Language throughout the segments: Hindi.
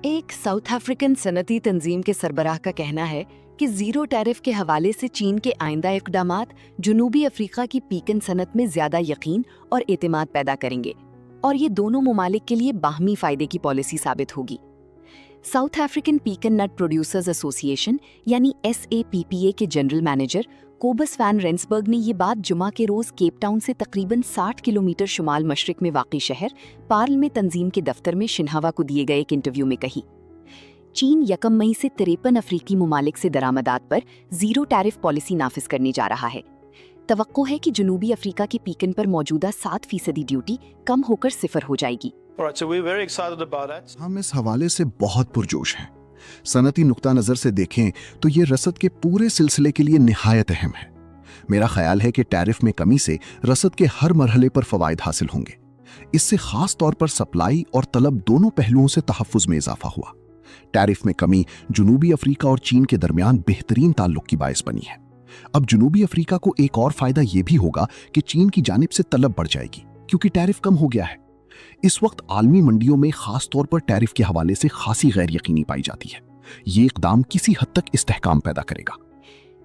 एक साउथ अफ्रीकन सनती तंजीम के सरबराह का कहना है कि जीरो टैरिफ के हवाले से चीन के आइंदा इक़दामात जनूबी अफ्रीका की पीकन सनत में ज्यादा यकीन और एतमाद पैदा करेंगे और ये दोनों ममालिक के लिए बाहमी फायदे की पॉलिसी साबित होगी। साउथ अफ्रीकन पीकन नट प्रोड्यूसर्स एसोसिएशन यानी SAPPA के जनरल मैनेजर कोबस वैन रेंसबर्ग ने ये बात जुमा के रोज केप टाउन से तकरीबन 60 किलोमीटर शुमाल मशरिक में वाक़ई शहर पार्ल में तंजीम के दफ्तर में शिन्हावा को दिए गए एक इंटरव्यू में कही। चीन 1 मई से 53 अफ्रीकी ममालिक से दरामदात पर जीरो टैरिफ पॉलिसी नाफिज करने जा रहा है। तवक्को है कि जनूबी अफ्रीका के पीकन पर मौजूदा 7% ड्यूटी कम होकर 0 हो जाएगी। हम इस हवाले से बहुत पुरजोश हैं। सनती नुक्ता नज़र से देखें तो ये रसद के पूरे सिलसिले के लिए निहायत अहम है। मेरा ख्याल है कि टैरिफ में कमी से रसद के हर मरहले पर फवायद हासिल होंगे। इससे खास तौर पर सप्लाई और तलब दोनों पहलुओं से तहफ़्फ़ुज़ में इजाफा हुआ। टैरिफ में कमी जनूबी अफ्रीका और चीन के दरमियान बेहतरीन ताल्लुक की बायस बनी है। अब जनूबी अफ्रीका को एक और फायदा यह भी होगा कि चीन की जानिब से तलब बढ़ जाएगी क्योंकि टैरिफ कम हो गया है। इस वक्त आलमी मंडियों में खास तौर पर टैरिफ के हवाले से खासी गैर यकीनी पाई जाती है। ये इकदाम किसी हद तक इस्तेहकाम पैदा करेगा।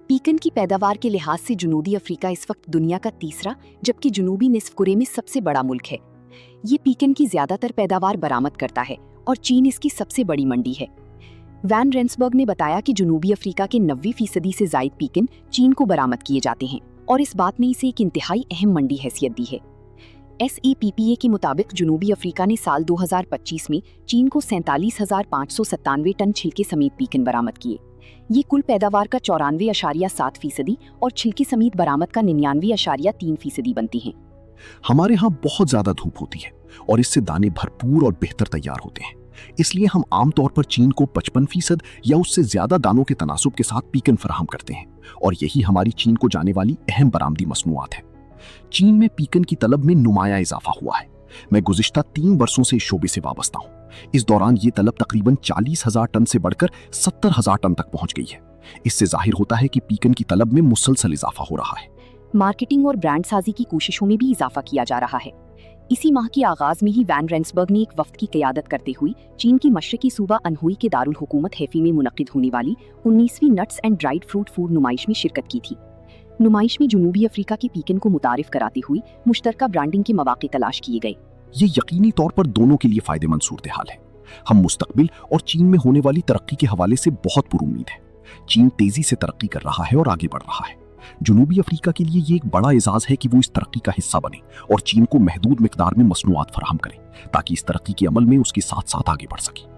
पीकन की पैदावार के लिहाज से जनूबी अफ्रीका इस वक्त दुनिया का तीसरा जबकि जनूबी निस्फ कुरे में सबसे बड़ा मुल्क है। ये पीकन की ज्यादातर पैदावार बरामद करता है और चीन इसकी सबसे बड़ी मंडी है। वैन रेंसबर्ग ने बताया कि जनूबी अफ्रीका के 90% से जायद पीकन चीन को बरामद किए जाते हैं और इस बात ने इसे एक इंतहाई अहम मंडी हैसियत दी है। SAPPA के मुताबिक जनूबी अफ्रीका ने साल 2025 में चीन को 47,597 टन छिलके समेत पीकन बरामद किए। ये कुल पैदावार का 94.7% और छिलके समेत बरामद का 99.3% बनती हैं। हमारे यहाँ बहुत ज्यादा धूप होती है और इससे दाने भरपूर और बेहतर तैयार होते हैं। इसलिए हम आमतौर पर चीन को 55% या उससे ज्यादा दानों के तनासुब के साथ पीकन फराहम करते हैं और यही हमारी चीन को जाने वाली अहम बरामदी मसनूआत है। चीन में पीकन की तलब में नुमाया इजाफा हुआ है। मैं गुज़िश्ता 3 वर्षों से इस शोबे से वाबस्ता हूँ। इस दौरान ये तलब तकरीबन 40,000 टन से बढ़कर 70,000 टन तक पहुँच गई है। इससे जाहिर होता है कि पीकन की तलब में मुसलसल इजाफा हो रहा है। मार्केटिंग और ब्रांड साजी की कोशिशों में भी इजाफा किया जा रहा है। इसी माह के आगाज में ही वैन रेंसबर्ग ने एक वफ्द की क़यादत करते हुए चीन की मशरकी सूबा अनहुई के दारुल हुकूमत हैफी में मुनक्किद होने वाली 19वीं nuts and dried fruit food नुमाइश में शिरकत की थी। नुमाइश में जनूबी अफ्रीका की पीकन को मुतारिफ कराते हुए मुश्तरका ब्रांडिंग के मौके तलाश किए गए। ये यकीनी तौर पर दोनों के लिए फायदेमंद सूरत हाल है। हम मुस्तकबिल और चीन में होने वाली तरक्की के हवाले से बहुत पुरुम्मीद है। चीन तेजी से तरक्की कर रहा है और आगे बढ़ रहा है। जनूबी अफ्रीका के लिए ये एक बड़ा एजाज है कि वो इस तरक्की का हिस्सा बने और चीन को महदूद मिकदार में मसनूआत फराहम करे ताकि इस तरक्की के अमल में उसके साथ साथ आगे बढ़ सके।